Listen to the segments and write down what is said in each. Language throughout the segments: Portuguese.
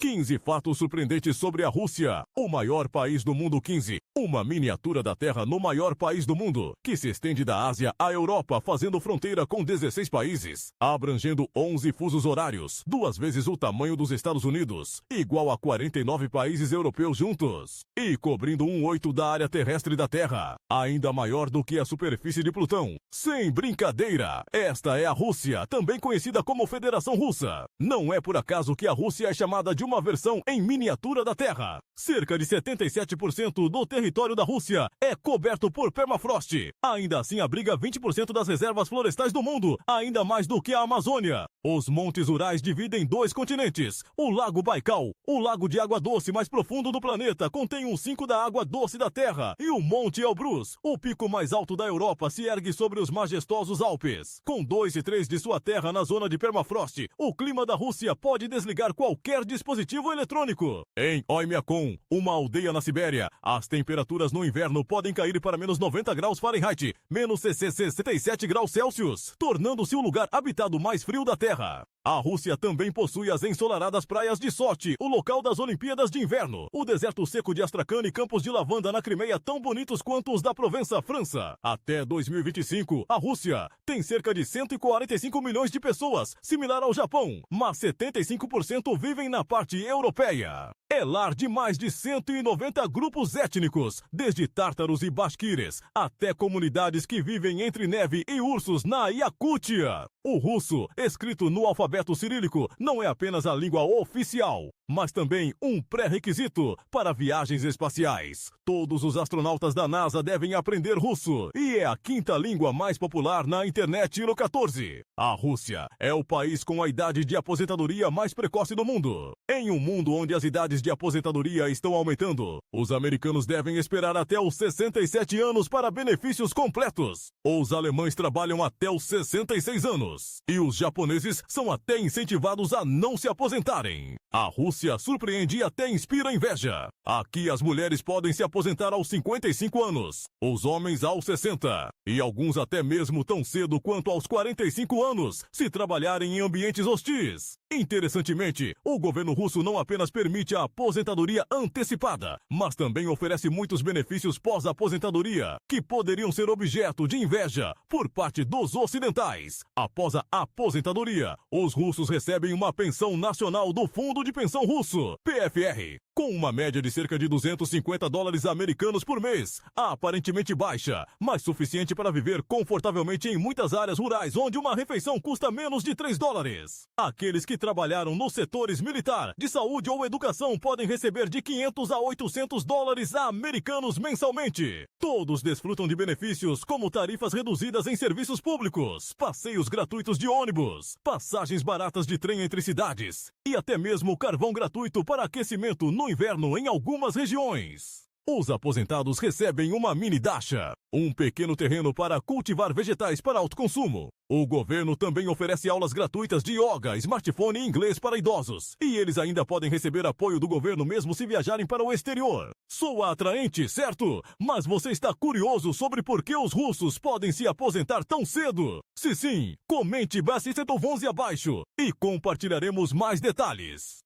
15 fatos surpreendentes sobre a Rússia, o maior país do mundo. 15. Uma miniatura da Terra no maior país do mundo, que se estende da Ásia à Europa, fazendo fronteira com 16 países, abrangendo 11 fusos horários, 2 vezes o tamanho dos Estados Unidos, igual a 49 países europeus juntos, e cobrindo 1/8 da área terrestre da Terra, ainda maior do que a superfície de Plutão. Sem brincadeira, esta é a Rússia, também conhecida como Federação Russa. Não é por acaso que a Rússia é chamada de uma versão em miniatura da Terra. Cerca de 77% do território da Rússia é coberto por permafrost. Ainda assim abriga 20% das reservas florestais do mundo, ainda mais do que a Amazônia. Os montes Urais dividem 2 continentes. O Lago Baikal, o lago de água doce mais profundo do planeta, contém 1/5 da água doce da Terra. E o Monte Elbrus, o pico mais alto da Europa, se ergue sobre os majestosos Alpes. Com 2/3 de sua terra na zona de permafrost, o clima da Rússia pode desligar qualquer dispositivo eletrônico. Em Oymyakon, uma aldeia na Sibéria, as temperaturas no inverno podem cair para menos 90 graus Fahrenheit, menos 67 graus Celsius, tornando-se o lugar habitado mais frio da Terra. A Rússia também possui as ensolaradas praias de Sochi, o local das Olimpíadas de Inverno, o deserto seco de Astracan e campos de lavanda na Crimeia tão bonitos quanto os da Provença, França. Até 2025, a Rússia tem cerca de 145 milhões de pessoas, similar ao Japão, mas 75% vivem na parte europeia. É lar de mais de 190 grupos étnicos, desde tártaros e basquires, até comunidades que vivem entre neve e ursos na Iacútia. O russo, escrito no alfabeto cirílico, não é apenas a língua oficial, mas também um pré-requisito para viagens espaciais. Todos os astronautas da NASA devem aprender russo, e é a 5ª língua mais popular na internet no 14. A Rússia é o país com a idade de aposentadoria mais precoce do mundo. Em um mundo onde as idades de aposentadoria estão aumentando, os americanos devem esperar até os 67 anos para benefícios completos. Os alemães trabalham até os 66 anos. E os japoneses são até incentivados a não se aposentarem. A Rússia surpreende e até inspira inveja. Aqui as mulheres podem se aposentar aos 55 anos, os homens aos 60, e alguns até mesmo tão cedo quanto aos 45 anos, se trabalharem em ambientes hostis. Interessantemente, o governo russo não apenas permite a aposentadoria antecipada, mas também oferece muitos benefícios pós-aposentadoria, que poderiam ser objeto de inveja por parte dos ocidentais. Após a aposentadoria, os russos recebem uma pensão nacional do Fundo de Pensão Russo, PFR, com uma média de cerca de $250 americanos por mês, aparentemente baixa, mas suficiente para viver confortavelmente em muitas áreas rurais onde uma refeição custa menos de $3. Aqueles que trabalharam nos setores militar, de saúde ou educação podem receber de $500 a $800 americanos mensalmente. Todos desfrutam de benefícios como tarifas reduzidas em serviços públicos, passeios gratuitos de ônibus, passagens baratas de trem entre cidades e até mesmo carvão gratuito para aquecimento no inverno em algumas regiões. Os aposentados recebem uma mini dacha, um pequeno terreno para cultivar vegetais para autoconsumo. O governo também oferece aulas gratuitas de yoga, smartphone e inglês para idosos. E eles ainda podem receber apoio do governo mesmo se viajarem para o exterior. Soa atraente, certo? Mas você está curioso sobre por que os russos podem se aposentar tão cedo? Se sim, comente bastante abaixo e compartilharemos mais detalhes.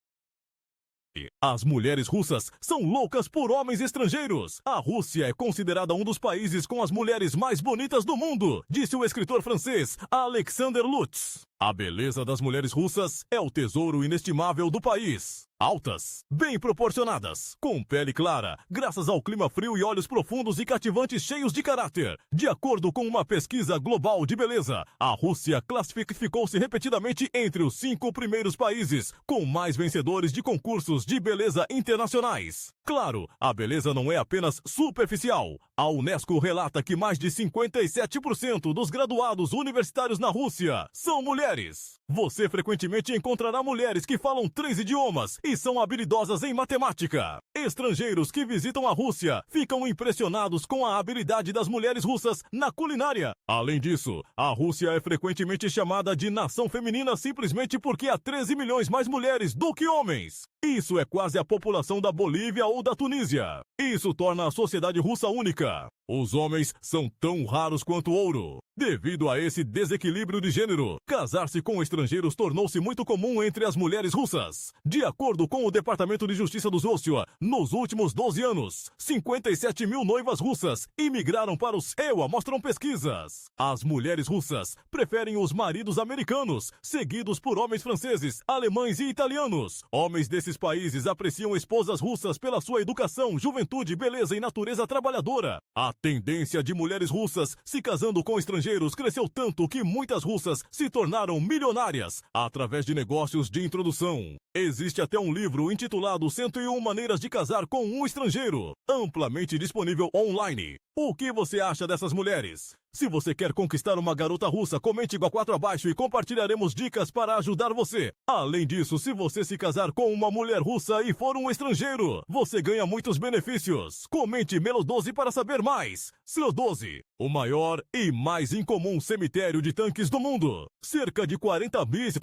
As mulheres russas são loucas por homens estrangeiros. A Rússia é considerada um dos países com as mulheres mais bonitas do mundo, disse o escritor francês Alexander Lutz. A beleza das mulheres russas é o tesouro inestimável do país. Altas, bem proporcionadas, com pele clara, graças ao clima frio e olhos profundos e cativantes cheios de caráter. De acordo com uma pesquisa global de beleza, a Rússia classificou-se repetidamente entre os 5 primeiros países com mais vencedores de concursos de beleza internacionais. Claro, a beleza não é apenas superficial. A Unesco relata que mais de 57% dos graduados universitários na Rússia são mulheres. Você frequentemente encontrará mulheres que falam 3 idiomas e são habilidosas em matemática. Estrangeiros que visitam a Rússia ficam impressionados com a habilidade das mulheres russas na culinária. Além disso, a Rússia é frequentemente chamada de nação feminina simplesmente porque há 13 milhões mais mulheres do que homens. Isso é quase a população da Bolívia ou ou da Tunísia. Isso torna a sociedade russa única. Os homens são tão raros quanto ouro. Devido a esse desequilíbrio de gênero, casar-se com estrangeiros tornou-se muito comum entre as mulheres russas. De acordo com o Departamento de Justiça do Rússia, nos últimos 12 anos, 57 mil noivas russas imigraram para os EUA, mostram pesquisas. As mulheres russas preferem os maridos americanos, seguidos por homens franceses, alemães e italianos. Homens desses países apreciam esposas russas pela sua educação, juventude, beleza e natureza trabalhadora. A tendência de mulheres russas se casando com estrangeiros cresceu tanto que muitas russas se tornaram milionárias através de negócios de introdução. Existe até um livro intitulado 101 Maneiras de Casar com um Estrangeiro, amplamente disponível online. O que você acha dessas mulheres? Se você quer conquistar uma garota russa, comente igual 4 abaixo e compartilharemos dicas para ajudar você. Além disso, se você se casar com uma mulher russa e for um estrangeiro, você ganha muitos benefícios. Comente Melo 12 para saber mais. Slo 12, o maior e mais incomum cemitério de tanques do mundo. Cerca de 40 milhas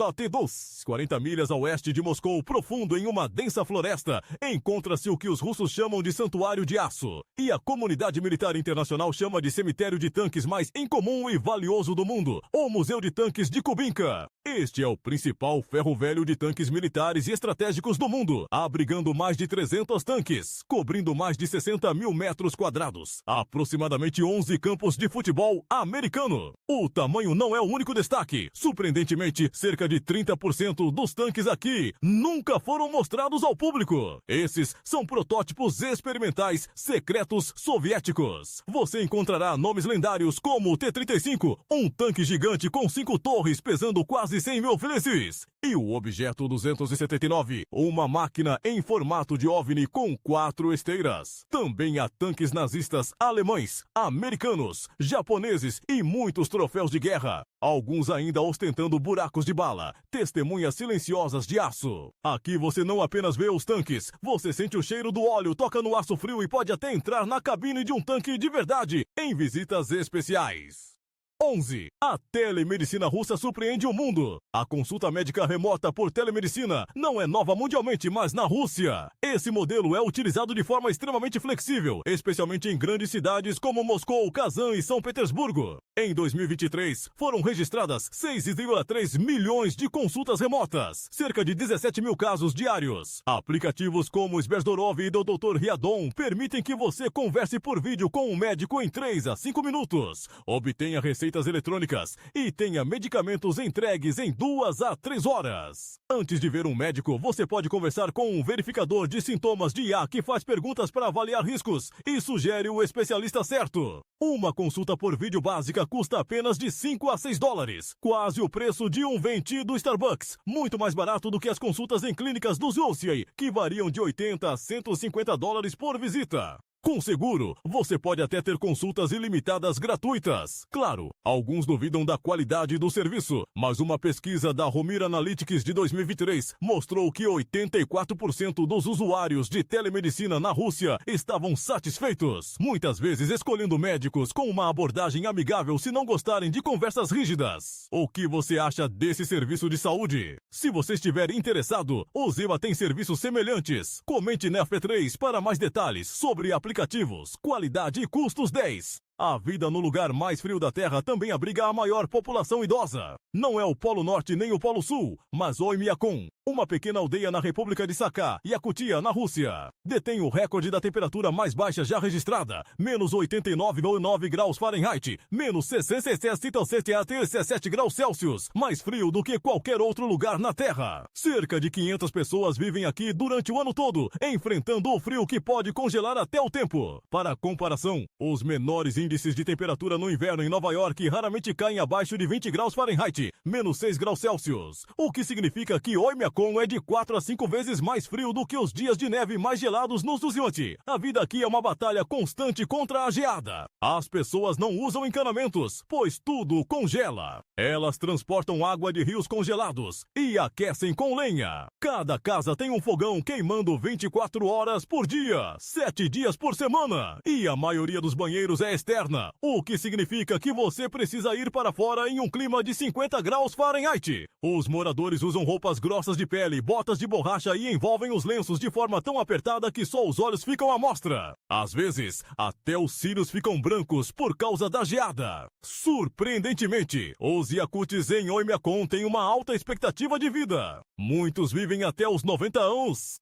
a oeste de Moscou, profundo em uma densa floresta, encontra-se o que os russos chamam de Santuário de Aço. E a comunidade militar internacional chama de cemitério de tanques mais incomum e valioso do mundo, o Museu de Tanques de Kubinka. Este é o principal ferro velho de tanques militares e estratégicos do mundo, abrigando mais de 300 tanques, cobrindo mais de 60 mil metros quadrados, aproximadamente 11 campos de futebol americano. O tamanho não é o único destaque. Surpreendentemente, cerca de 30% dos tanques aqui nunca foram mostrados ao público. Esses são protótipos experimentais secretos soviéticos. Você encontrará nomes lendários como o T-35, um tanque gigante com 5 torres pesando quase 100 mil fleches, e o Objeto 279, uma máquina em formato de OVNI com 4 esteiras. Também há tanques nazistas alemães, americanos, japoneses e muitos troféus de guerra, alguns ainda ostentando buracos de bala, testemunhas silenciosas de aço. Aqui você não apenas vê os tanques, você sente o cheiro do óleo, toca no aço frio e pode até entrar na cabine de um tanque de verdade em visitas especiais. 11. A telemedicina russa surpreende o mundo. A consulta médica remota por telemedicina não é nova mundialmente, mas na Rússia. Esse modelo é utilizado de forma extremamente flexível, especialmente em grandes cidades como Moscou, Kazan e São Petersburgo. Em 2023, foram registradas 6,3 milhões de consultas remotas, cerca de 17 mil casos diários. Aplicativos como Sbersdorov e do Dr. Riadon permitem que você converse por vídeo com um médico em 3 a 5 minutos, obtenha receitas eletrônicas e tenha medicamentos entregues em 2 a 3 horas. Antes de ver um médico, você pode conversar com um verificador de sintomas de IA que faz perguntas para avaliar riscos e sugere o especialista certo. Uma consulta por vídeo básica custa apenas de 5 a 6 dólares, quase o preço de um venti do Starbucks, muito mais barato do que as consultas em clínicas dos UCI, que variam de 80 a 150 dólares por visita. Com seguro, você pode até ter consultas ilimitadas gratuitas. Claro, alguns duvidam da qualidade do serviço, mas uma pesquisa da Romir Analytics de 2023 mostrou que 84% dos usuários de telemedicina na Rússia estavam satisfeitos, muitas vezes escolhendo médicos com uma abordagem amigável se não gostarem de conversas rígidas. O que você acha desse serviço de saúde? Se você estiver interessado, o Zema tem serviços semelhantes. Comente na FP3 para mais detalhes sobre aplicativos, qualidade e custos 10. A vida no lugar mais frio da Terra também abriga a maior população idosa. Não é o Polo Norte nem o Polo Sul, mas Oymyakon, uma pequena aldeia na República de Sakha, Yakutia, na Rússia, detém o recorde da temperatura mais baixa já registrada, menos 89,9 graus Fahrenheit, menos 67,7 graus Celsius, mais frio do que qualquer outro lugar na Terra. Cerca de 500 pessoas vivem aqui durante o ano todo, enfrentando o frio que pode congelar até o tempo. Para comparação, os menores índices de temperatura no inverno em Nova York raramente caem abaixo de 20 graus Fahrenheit, menos 6 graus Celsius, o que significa que Oymyakon é de 4 a 5 vezes mais frio do que os dias de neve mais gelados no Suziante. A vida aqui é uma batalha constante contra a geada. As pessoas não usam encanamentos, pois tudo congela. Elas transportam água de rios congelados e aquecem com lenha. Cada casa tem um fogão queimando 24 horas por dia, 7 dias por semana, e a maioria dos banheiros é externa, o que significa que você precisa ir para fora em um clima de 50 graus graus Fahrenheit. Os moradores usam roupas grossas de pele, botas de borracha e envolvem os lenços de forma tão apertada que só os olhos ficam à mostra. Às vezes, até os cílios ficam brancos por causa da geada. Surpreendentemente, os Yakutis em Oymyakon têm uma alta expectativa de vida. Muitos vivem até os 90 anos.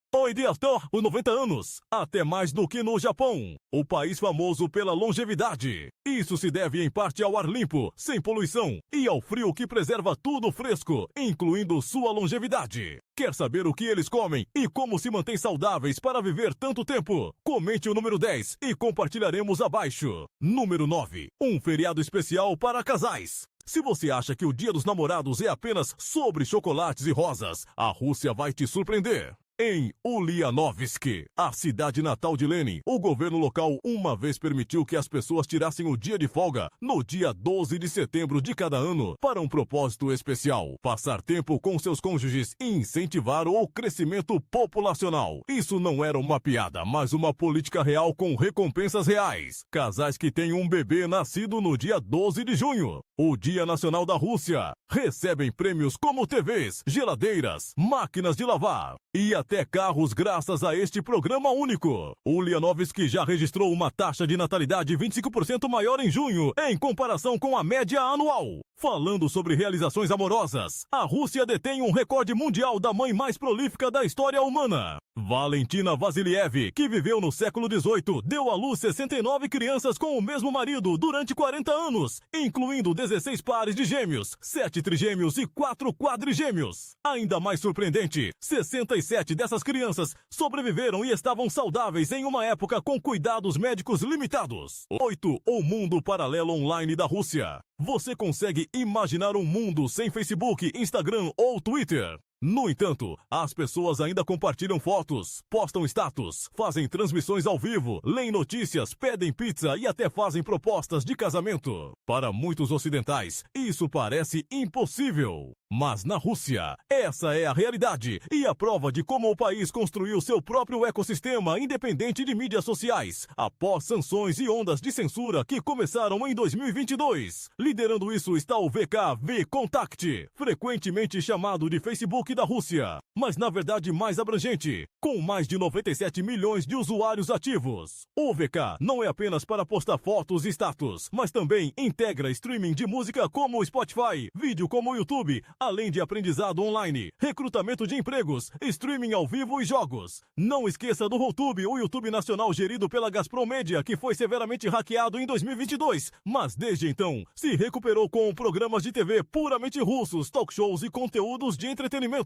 Os 90 anos, até mais do que no Japão, o país famoso pela longevidade. Isso se deve em parte ao ar limpo, sem poluição, e ao frio que preserva tudo fresco, incluindo sua longevidade. Quer saber o que eles comem e como se mantêm saudáveis para viver tanto tempo? Comente o número 10 e compartilharemos abaixo. Número 9. Um feriado especial para casais. Se você acha que o Dia dos Namorados é apenas sobre chocolates e rosas, a Rússia vai te surpreender. Em Ulyanovsk, a cidade natal de Lenin, o governo local uma vez permitiu que as pessoas tirassem o dia de folga no dia 12 de setembro de cada ano para um propósito especial: passar tempo com seus cônjuges e incentivar o crescimento populacional. Isso não era uma piada, mas uma política real com recompensas reais. Casais que têm um bebê nascido no dia 12 de junho, o Dia Nacional da Rússia, recebem prêmios como TVs, geladeiras, máquinas de lavar e até carros graças a este programa único. Ulyanovsk já registrou uma taxa de natalidade 25% maior em junho, em comparação com a média anual. Falando sobre realizações amorosas, a Rússia detém um recorde mundial da mãe mais prolífica da história humana. Valentina Vasiliev, que viveu no século XVIII, deu à luz 69 crianças com o mesmo marido durante 40 anos, incluindo 16 pares de gêmeos, 7 trigêmeos e 4 quadrigêmeos. Ainda mais surpreendente, 67 dessas crianças sobreviveram e estavam saudáveis em uma época com cuidados médicos limitados. 8. O mundo paralelo online da Rússia. Você consegue imaginar um mundo sem Facebook, Instagram ou Twitter? No entanto, as pessoas ainda compartilham fotos, postam status, fazem transmissões ao vivo, leem notícias, pedem pizza e até fazem propostas de casamento. Para muitos ocidentais, isso parece impossível. Mas na Rússia, essa é a realidade e a prova de como o país construiu seu próprio ecossistema independente de mídias sociais, após sanções e ondas de censura que começaram em 2022. Liderando isso está o VK V-Contact, frequentemente chamado de Facebook da Rússia, mas na verdade mais abrangente, com mais de 97 milhões de usuários ativos. O VK não é apenas para postar fotos e status, mas também integra streaming de música como o Spotify, vídeo como o YouTube, além de aprendizado online, recrutamento de empregos, streaming ao vivo e jogos. Não esqueça do RoTube, o YouTube nacional gerido pela Gazprom Media, que foi severamente hackeado em 2022, mas desde então se recuperou com programas de TV puramente russos, talk shows e conteúdos de entretenimento.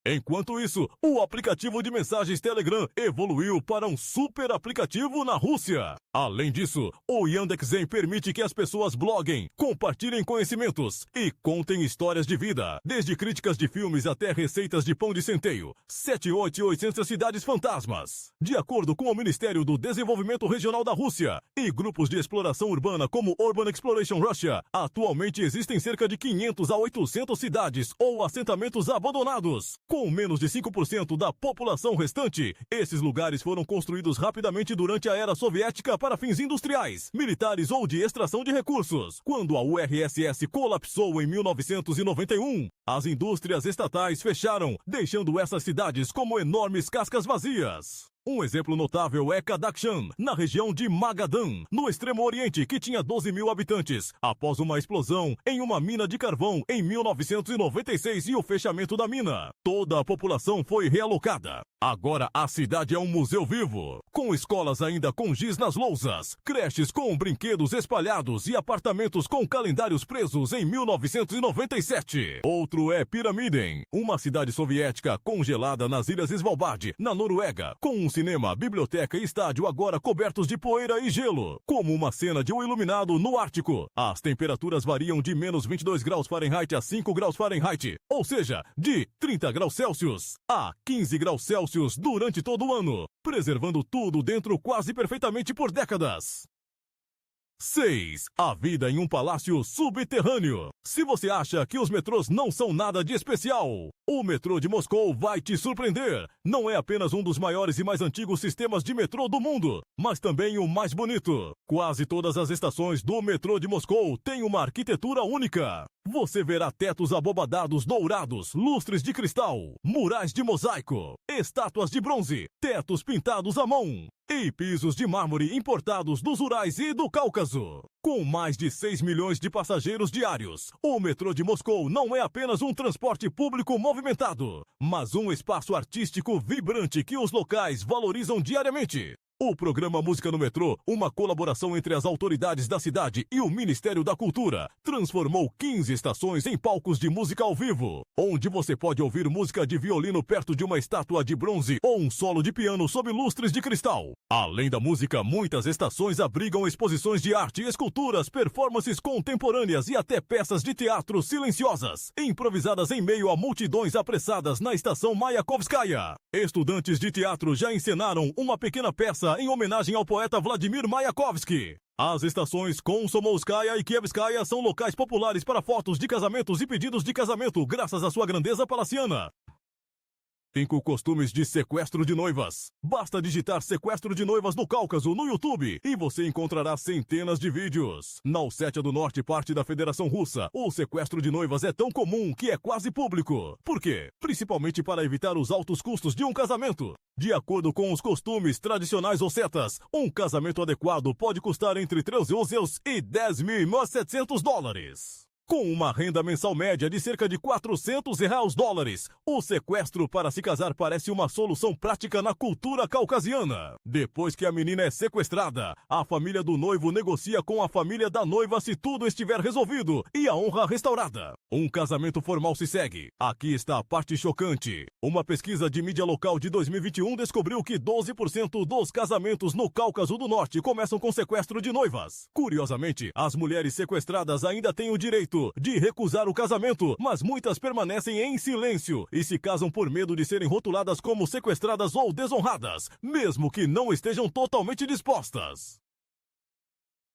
Enquanto isso, o aplicativo de mensagens Telegram evoluiu para um super aplicativo na Rússia. Além disso, o Yandex.Zen permite que as pessoas bloguem, compartilhem conhecimentos e contem histórias de vida, desde críticas de filmes até receitas de pão de centeio. 7, 800 cidades fantasmas. De acordo com o Ministério do Desenvolvimento Regional da Rússia e grupos de exploração urbana como Urban Exploration Russia, atualmente existem cerca de 500 a 800 cidades ou assentamentos abandonados. Com menos de 5% da população restante, esses lugares foram construídos rapidamente durante a era soviética para fins industriais, militares ou de extração de recursos. Quando a URSS colapsou em 1991, as indústrias estatais fecharam, deixando essas cidades como enormes cascas vazias. Um exemplo notável é Kadakshan, na região de Magadan, no extremo oriente, que tinha 12 mil habitantes, após uma explosão em uma mina de carvão em 1996 e o fechamento da mina. Toda a população foi realocada. Agora a cidade é um museu vivo, com escolas ainda com giz nas lousas, creches com brinquedos espalhados e apartamentos com calendários presos em 1997. Outro é Pyramiden, uma cidade soviética congelada nas ilhas Svalbard, na Noruega, com um cinema, biblioteca e estádio agora cobertos de poeira e gelo, como uma cena de um iluminado no Ártico. As temperaturas variam de menos 22 graus Fahrenheit a 5 graus Fahrenheit, ou seja, de 30 graus Celsius a 15 graus Celsius durante todo o ano, preservando tudo dentro quase perfeitamente por décadas. 6. A vida em um palácio subterrâneo. Se você acha que os metrôs não são nada de especial, o metrô de Moscou vai te surpreender. Não é apenas um dos maiores e mais antigos sistemas de metrô do mundo, mas também o mais bonito. Quase todas as estações do metrô de Moscou têm uma arquitetura única. Você verá tetos abobadados dourados, lustres de cristal, murais de mosaico, estátuas de bronze, tetos pintados à mão e pisos de mármore importados dos Urais e do Cáucaso. Com mais de 6 milhões de passageiros diários, o metrô de Moscou não é apenas um transporte público movimentado, mas um espaço artístico vibrante que os locais valorizam diariamente. O programa Música no Metrô, uma colaboração entre as autoridades da cidade e o Ministério da Cultura, transformou 15 estações em palcos de música ao vivo, onde você pode ouvir música de violino perto de uma estátua de bronze ou um solo de piano sob lustres de cristal. Além da música, muitas estações abrigam exposições de arte, esculturas, performances contemporâneas e até peças de teatro silenciosas, improvisadas em meio a multidões apressadas na estação Mayakovskaya. Estudantes de teatro já encenaram uma pequena peça em homenagem ao poeta Vladimir Mayakovsky. As estações Komsomolskaya e Kievskaya são locais populares para fotos de casamentos e pedidos de casamento graças à sua grandeza palaciana. 5 costumes de sequestro de noivas. Basta digitar sequestro de noivas no Cáucaso no YouTube e você encontrará centenas de vídeos. Na Ossétia do Norte, parte da Federação Russa, o sequestro de noivas é tão comum que é quase público. Por quê? Principalmente para evitar os altos custos de um casamento. De acordo com os costumes tradicionais ossetas, um casamento adequado pode custar entre 13 euros e 10.700 dólares. Com uma renda mensal média de cerca de 400 dólares, o sequestro para se casar parece uma solução prática na cultura caucasiana. Depois que a menina é sequestrada, a família do noivo negocia com a família da noiva se tudo estiver resolvido e a honra restaurada. Um casamento formal se segue. Aqui está a parte chocante. Uma pesquisa de mídia local de 2021 descobriu que 12% dos casamentos no Cáucaso do Norte começam com sequestro de noivas. Curiosamente, as mulheres sequestradas ainda têm o direito de recusar o casamento, mas muitas permanecem em silêncio e se casam por medo de serem rotuladas como sequestradas ou desonradas, mesmo que não estejam totalmente dispostas.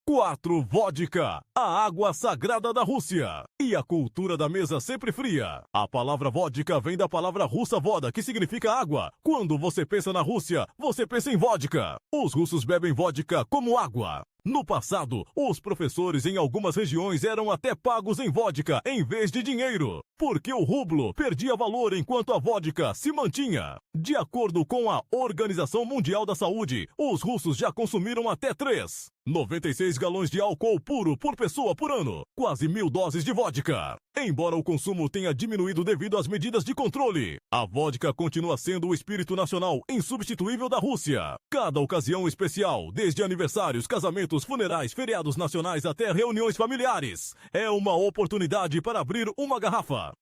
4. Vodka, a água sagrada da Rússia. E a cultura da mesa sempre fria. A palavra vodka vem da palavra russa voda, que significa água. Quando você pensa na Rússia, você pensa em vodka. Os russos bebem vodka como água. No passado, os professores em algumas regiões eram até pagos em vodka em vez de dinheiro, porque o rublo perdia valor enquanto a vodka se mantinha. De acordo com a Organização Mundial da Saúde, os russos já consumiram até 96 galões de álcool puro por pessoa por ano, quase 1.000 doses de vodka. Embora o consumo tenha diminuído devido às medidas de controle, a vodka continua sendo o espírito nacional insubstituível da Rússia. Cada ocasião especial, desde aniversários, casamentos, funerais, feriados nacionais até reuniões familiares, é uma oportunidade para abrir uma garrafa.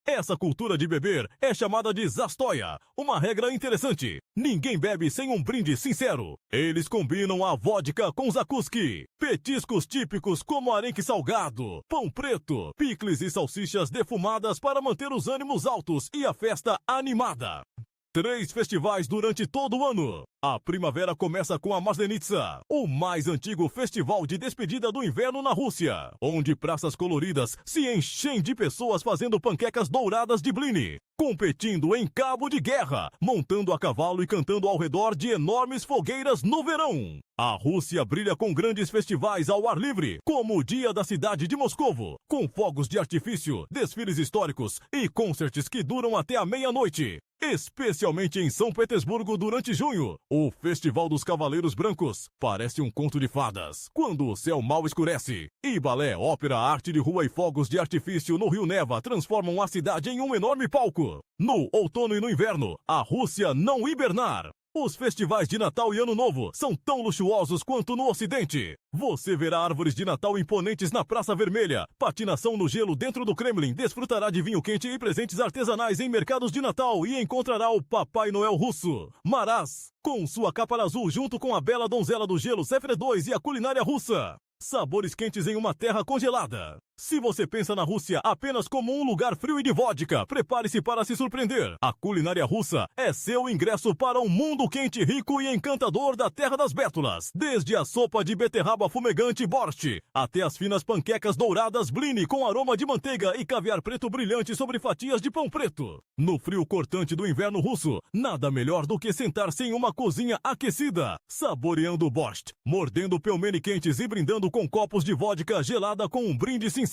Essa cultura de beber é chamada de zastoia, uma regra interessante. Ninguém bebe sem um brinde sincero. Eles combinam a vodka com zakuski, petiscos típicos como arenque salgado, pão preto, picles e salsichas defumadas para manter os ânimos altos e a festa animada. 3 festivais durante todo o ano. A primavera começa com a Maslenitsa, o mais antigo festival de despedida do inverno na Rússia, onde praças coloridas se enchem de pessoas fazendo panquecas douradas de blini, competindo em cabo de guerra, montando a cavalo e cantando ao redor de enormes fogueiras no verão. A Rússia brilha com grandes festivais ao ar livre, como o Dia da Cidade de Moscovo, com fogos de artifício, desfiles históricos e concerts que duram até a meia-noite. Especialmente em São Petersburgo durante junho, o Festival dos Cavaleiros Brancos parece um conto de fadas, quando o céu mal escurece. E balé, ópera, arte de rua e fogos de artifício no Rio Neva transformam a cidade em um enorme palco. No outono e no inverno, a Rússia não hibernar. Os festivais de Natal e Ano Novo são tão luxuosos quanto no Ocidente. Você verá árvores de Natal imponentes na Praça Vermelha, patinação no gelo dentro do Kremlin, desfrutará de vinho quente e presentes artesanais em mercados de Natal e encontrará o Papai Noel russo, Maraz, com sua capa azul junto com a bela donzela do gelo Sefre 2 e a culinária russa. Sabores quentes em uma terra congelada. Se você pensa na Rússia apenas como um lugar frio e de vodka, prepare-se para se surpreender. A culinária russa é seu ingresso para um mundo quente, rico e encantador da terra das bétulas. Desde a sopa de beterraba fumegante borscht, até as finas panquecas douradas blini com aroma de manteiga e caviar preto brilhante sobre fatias de pão preto. No frio cortante do inverno russo, nada melhor do que sentar-se em uma cozinha aquecida, saboreando o borscht, mordendo pelmeni quentes e brindando com copos de vodka gelada com um brinde sincero.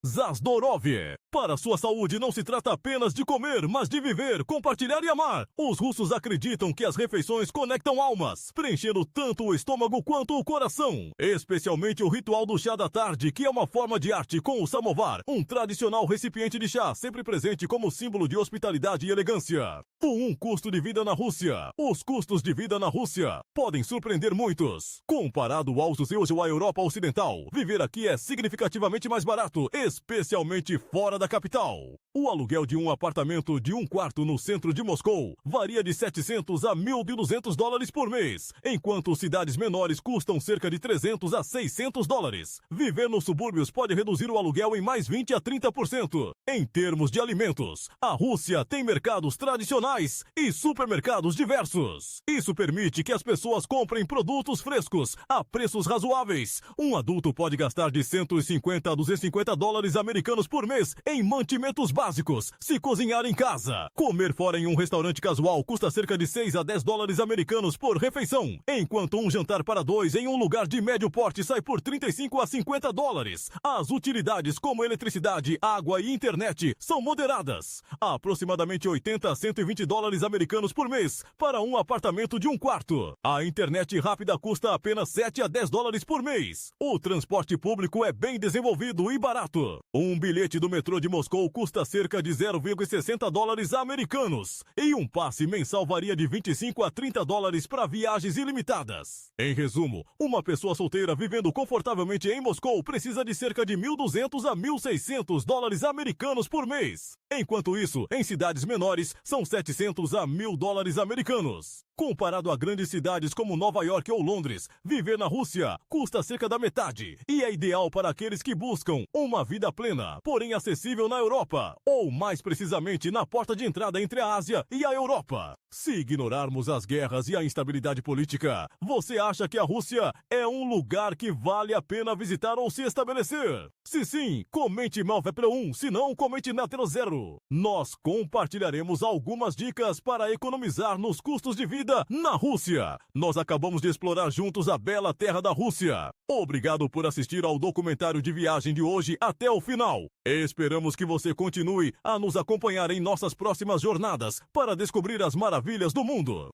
Zasdorov. Para sua saúde não se trata apenas de comer, mas de viver, compartilhar e amar. Os russos acreditam que as refeições conectam almas, preenchendo tanto o estômago quanto o coração. Especialmente o ritual do chá da tarde, que é uma forma de arte com o samovar, um tradicional recipiente de chá sempre presente como símbolo de hospitalidade e elegância. Um custo de vida na Rússia. Os custos de vida na Rússia podem surpreender muitos. Comparado aos seus ou à Europa Ocidental, viver aqui é significativamente mais barato, especialmente fora da capital. O aluguel de um apartamento de um quarto no centro de Moscou varia de 700 a 1.200 dólares por mês, enquanto cidades menores custam cerca de 300 a 600 dólares. Viver nos subúrbios pode reduzir o aluguel em mais 20 a 30%. Em termos de alimentos, a Rússia tem mercados tradicionais e supermercados diversos. Isso permite que as pessoas comprem produtos frescos a preços razoáveis. Um adulto pode gastar de 150 a 250 dólares americanos por mês em mantimentos básicos, se cozinhar em casa. Comer fora em um restaurante casual custa cerca de 6 a 10 dólares americanos por refeição, enquanto um jantar para dois em um lugar de médio porte sai por 35 a 50 dólares. As utilidades como eletricidade, água e internet são moderadas. Aproximadamente 80 a 120 dólares americanos por mês para um apartamento de um quarto. A internet rápida custa apenas 7 a 10 dólares por mês. O transporte público é bem desenvolvido e barato. Um bilhete do metrô de Moscou custa cerca de 0,60 dólares americanos. E um passe mensal varia de 25 a 30 dólares para viagens ilimitadas. Em resumo, uma pessoa solteira vivendo confortavelmente em Moscou precisa de cerca de 1.200 a 1.600 dólares americanos por mês. Enquanto isso, em cidades menores, são 700 a 1.000 dólares americanos. Comparado a grandes cidades como Nova York ou Londres, viver na Rússia custa cerca da metade e é ideal para aqueles que buscam uma vida plena, porém acessível na Europa, ou mais precisamente na porta de entrada entre a Ásia e a Europa. Se ignorarmos as guerras e a instabilidade política, você acha que a Rússia é um lugar que vale a pena visitar ou se estabelecer? Se sim, comente Malvepro 1, se não, comente Natero 0. Nós compartilharemos algumas dicas para economizar nos custos de vida na Rússia. Nós acabamos de explorar juntos a bela terra da Rússia. Obrigado por assistir ao documentário de viagem de hoje até o final. Esperamos que você continue a nos acompanhar em nossas próximas jornadas para descobrir as maravilhas do mundo.